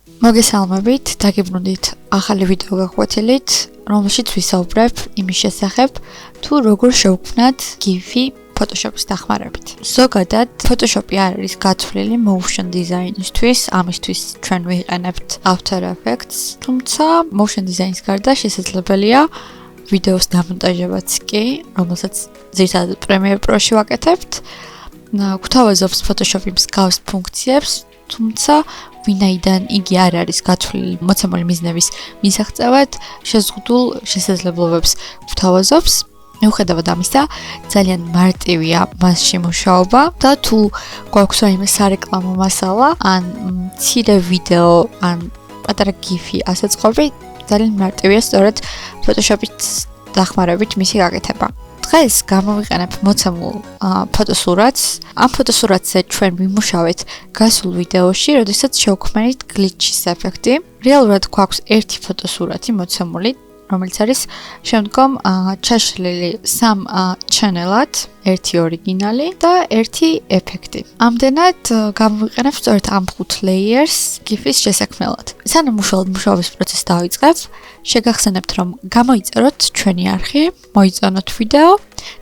მოგესალმებით, დაგიბრუნდით ახალი ვიდეო გაკვეთილით, რომელშიც ვისაუბრებ იმის შესახებ, თუ როგორ შევქმნათ გიფი ფოტოშოპის დახმარებით. ზოგადად, ფოტოშოპი არ არის გათვლილი motion design-ისთვის, ამისთვის ჩვენ ვიყენებთ After Effects, თუმცა motion design-ის გარდა შესაძლებელია ვიდეოს დამონტაჟებაც კი, რომელსაც ძირითადად Premiere Pro-ში ვაკეთებთ. გვთავაზობს ფოტოშოპი მსგავს ფუნქციებს, თუმცა ვინაიდან იგი არ არის გათვლილი მოცემული მიზნების მისაღწევად, შეზღუდულ შესაძლებლობებს გვთავაზობს. მიუხედავად ამისა, ძალიან მარტივია მასში მუშაობა და თუ გვაქვს რაიმე სარეკლამო მასალა, ან მცირე ვიდეო, ან პატარა გიფი ასაწყობი, ძალიან მარტივია სწორედ ფოტოშოპის დახმარებით მისი გაკეთება. დღეს გამოვიყენებ მოცემულ ფოტოსურათს. ამ ფოტოსურათზე ჩვენ ვიმუშავეთ გასულ ვიდეოში, როდესაც შევქმნით გლიჩის ეფექტი. რეალურად გვაქვს ერთი ფოტოსურათი მოცემული, რომელიც არის შემდგომ ჩაშლილი სამ ჩანელად, ერთი ორიგინალი და ერთი ეფექტი. ამდენად გამოვიყენებ სწორედ ამ 5 layers GIF-ის შესაქმნელად. სანამ უშუალოდ მუშაობის პროცესს დავიწყებ, შეგახსენებთ, რომ გამოიწეროთ ჩვენი არხი, მოიწონოთ ვიდეო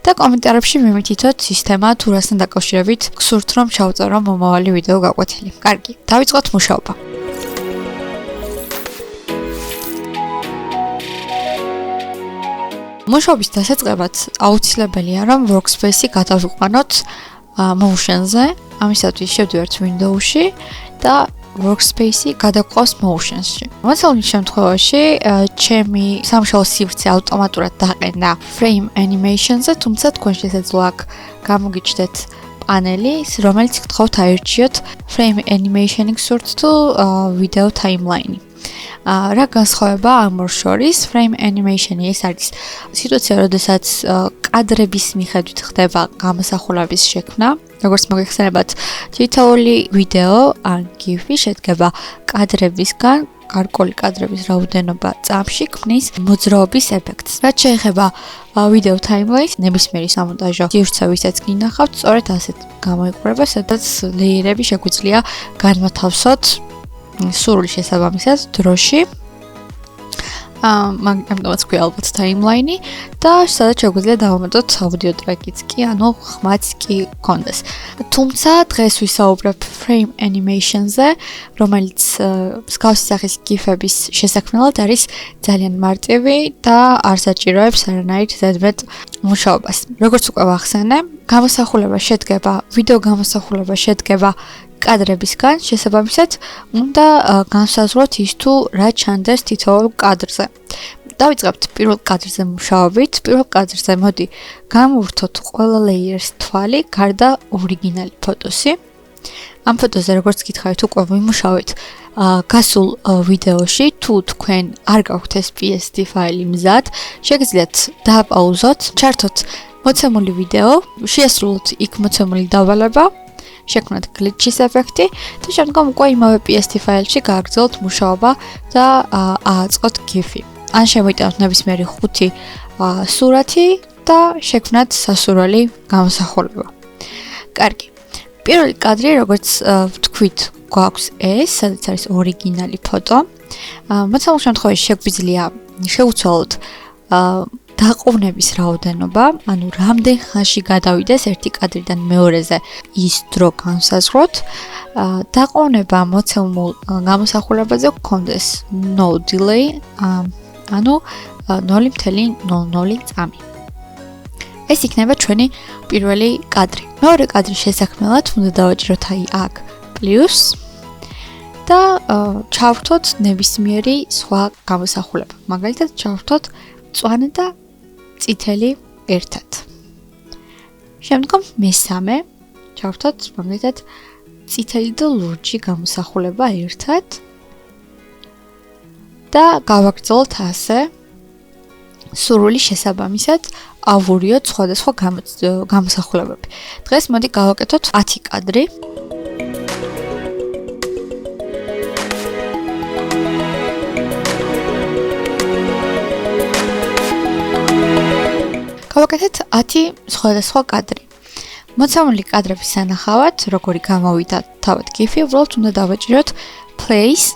და კომენტარებში მიმითითოთ სისტემა თუ რასთან დაკავშირებით გსურთ, რომ ჩავწერო მომავალი ვიდეო გაკვეთილი. კარგი, დავიწყოთ მუშაობა. მუშაობის დასაწყებად აუცილებელია, რომ workspace-ი გადავიყვანოთ motion-ზე. ამისათვის შევდივართ Windowsში და workspace-ი გადაგვყავს motions-ში. მოცემულის შემთხვევაში, ჩემი სამუშაო სივრცე ავტომატურად დაყენდა frame animation-ზე, თუმცა თქვენ შესაძლოა აქ გამოგიჩნდეთ პანელი, რომელიც გთხოვთ აირჩიოთ frame animation-ი გსურთ თუ video timeline-ი. რა განსხვავება ამ ორ შორის, frame animation-ი ეს არის სიტუაცია, როდესაც კადრების მიხედვით ხდება გამოსახულების შექმნა. როგორც მოგეხსენებათ, თითოეული ვიდეო ან გიფი შედგება კადრებისგან, გარკვეული კადრების რაოდენობა წამში ქმნის მოძრაობის ეფექტს. რაც შეეხება ვიდეო timeline-ს, ნებისმიერი სამონტაჟო სივრცე, ვისაც გინახავთ, სწორედ ასეთ გამოიყურება, სადაც ლეიერები შეგვიძლია განმათავსოთ სურვილი შესაბამისად დროში. ამიტომაც გვია ალბათ timeline-ი და სადაც შეგვიძლია დავამატოთ აუდიო ტრეკიც კი, ანუ ხმაც კი გქონდეს. თუმცა დღეს ვისაუბრებ frame animation-ზე, რომელიც მსგავსი სახის GIF-ების შესაქმნელად არის ძალიან მარტივი და არ საჭიროებს არანაირ ზედმეტ მუშაობას. როგორც უკვე ვახსენე, გამოსახულება შედგება, ვიდეო გამოსახულება შედგება კადრებისგან, შესაბამისად, უნდა განსაზღვროთ ის თუ რა ჩანდეს თითოეულ კადრზე. დავიწყებთ პირველ კადრზე მუშაობით. პირველ კადრზე მოდი გამოვვრთოთ ყველა layers თვალი, გარდა ორიგინალი ფოტოსი. ამ ფოტოზე, როგორც გითხარით, უკვე ვიმუშავეთ გასულ ვიდეოში. თუ თქვენ არ გაქვთ ეს PSD ფაილი მზად, შეგიძლიათ დააპაუზოთ, ჩართოთ მოცემული ვიდეო, შეასრულოთ იქ მოცემული დავალება, შექმნათ გლიჩის ეფექტი და შემდგომ უკვე იმავე PSD ფაილში გააგრძელოთ მუშაობა და ააწყოთ გიფი. ან შემოიტანოთ ნებისმიერი 5 სურათი და შექმნათ სასურველი გამოსახულება. კარგი. პირველი კადრი, როგორც ვთქვით, გვაქვს ეს, სადაც არის ორიგინალი ფოტო. მოცემულ შემთხვევაში შეგვიძლია შევცვალოთ დაყოვნების რაოდენობა, ანუ რამდენ ხანში გადავიდეს ერთი კადრიდან მეორეზე ის დრო განსაზღვროთ. დაყოვნება მოცემულ გამოსახულებაზე გქონდეს no delay, ანუ 0.00 წამი. ეს იქნება ჩვენი პირველი კადრი. მეორე კადრის შესაქმნელად უნდა დავაჭიროთ აი აქ პლუს და ჩავრთოთ ნებისმიერი სხვა გამოსახულება. მაგალითად, ჩავრთოთ მწვანე და წითელი ერთად. შემდგომ მესამე ჩავრთოთ მაგალითად წითელი და ლურჯი გამოსახულება ერთად და გავაგრძელოთ ასე სურვილი შესაბამისად ავურიოთ სხვადასხვა გამოსახულებები. დღეს მოდი გავაკეთოთ 10 კადრი. გავაკეთეთ 10 სხვადასხვა კადრი. მოცემული კადრების სანახავად, როგორი გამოვიდა თავად გიფი, უბრალოდ უნდა დავაჭიროთ place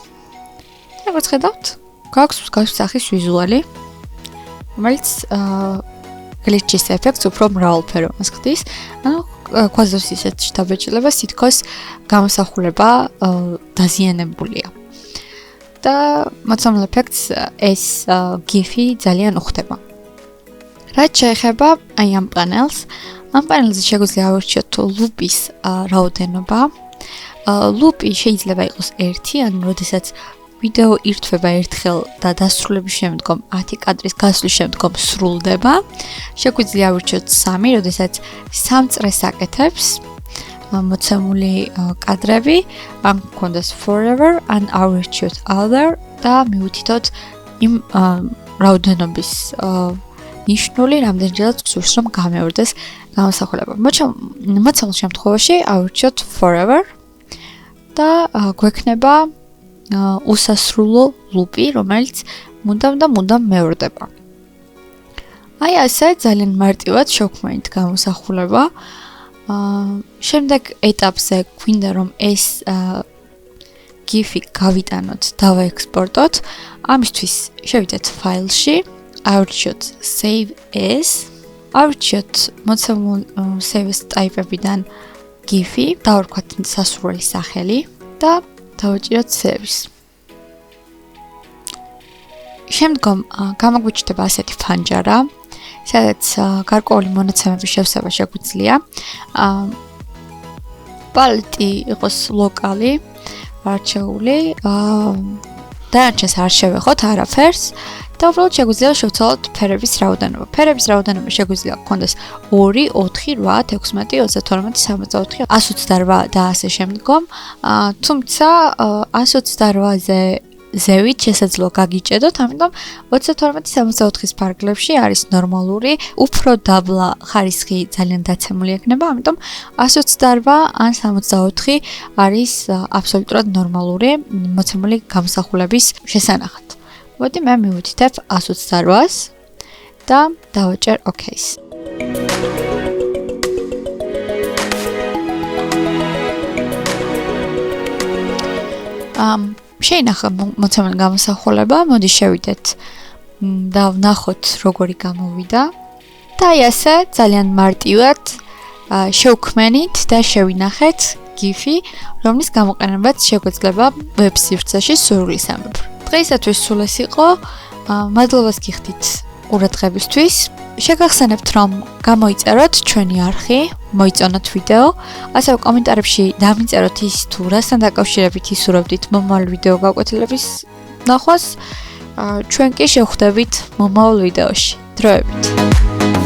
როგორც ხედავთ, გვაქვს მსგავსი სახის ვიზუალი, რომელიც გლიჩის ეფექტს უფრო მრავალფეროვნას ხდის. ანუ გვაძლევს ისეთ შთაბეჭდილებას, თითქოს გამოსახულება დაზიანებულია. და მოცემულ ეფექტს ეს გიფი ძალიან უხდება. რაც შეეხება აი ამ პანელს, ამ პანელზე შეგვიძლია ავირჩიოთ ლუპის რაოდენობა. ლუპი შეიძლება იყოს 1, ანუ როდესაც ვიდეო ირთვება ერთხელ და დასრულების შემდგომ 10 კადრის გასვლის შემდგომ სრულდება. შეგვიძლია ავირჩიოთ 3, როდესაც 3 წრეს აკეთებს მოცემული კადრები, ან გქონდეს forever, ან ავირჩიოთ other და მივუთითოთ იმ რაოდენობის ნიშნული რამდენჯერაც გსურს რომ გამეორდეს გამოსახულება. მოცემულ შემთხვევაში ავირჩიოთ forever და გვექნება უსასრულო ლუპი, რომელიც მუდამ მეორდება. აი ასე ძალიან მარტივად შევქმნით გამოსახულება. შემდეგ ეტაპზე გვინდა რომ ეს გიფი გავიტანოთ და ვაექსპორტოთ. ამისთვის შევიდეთ ფაილში, ავირჩიოთ save as, ავირჩიოთ მოცემულ save as ტაიპებიდან გიფი, დავარქვათ სასურველი სახელი და დავაჭიროთ save-ის. შემდგომ გამოგვიჩნდება ასეთი ფანჯარა, სადაც გარკვეული მონაცემების შევსება შეგვიძლია. პალეტი იყოს ლოკალი, არჩეული, დანარჩენს არ შევეხოთ არაფერს და უბრალოდ შეგვიძლია შევცვალოთ ფერების რაოდენობა. ფერების რაოდენობა შეგვიძლია გქონდეს 2, 4, 8, 16, 32, 64, 128 და ასე შემდგომ. თუმცა 128-ზე ზევით შესაძლოა გაგიჭედოთ, ამიტომ 32-64-ის ფარგლებში არის ნორმალური, უფრო დაბლა ხარისხი ძალიან დაცემული ექნება, ამიტომ 128 ან 64 არის აბსოლუტურად ნორმალური მოცემული გამოსახულების შესანახად. მოდი მე მივუთითებ 128-ს და დავაჭერ OK-ს. შეინახა მოცემული გამოსახულება, მოდი შევიდეთ და ვნახოთ როგორი გამოვიდა. და აი ასე ძალიან მარტივად შევქმნით და შევინახეთ გიფი, რომლის გამოყენებაც შეგვეძლება ვებ სივრცეში სურვილისამებრ. დღეისათვის სულ ეს იყო. მადლობას გიხდით ყურადღებისთვის. შეგახსენებთ რომ გამოიწეროთ ჩვენი არხი, მოიწონოთ ვიდეო, ასევე კომენტარებში დამიწეროთ ის თუ რასთან დაკავშირებით ისურვებდით მომავალ ვიდეო გაკვეთილების ნახვას. ჩვენ კი შევხვდებით მომავალ ვიდეოში. დროებით.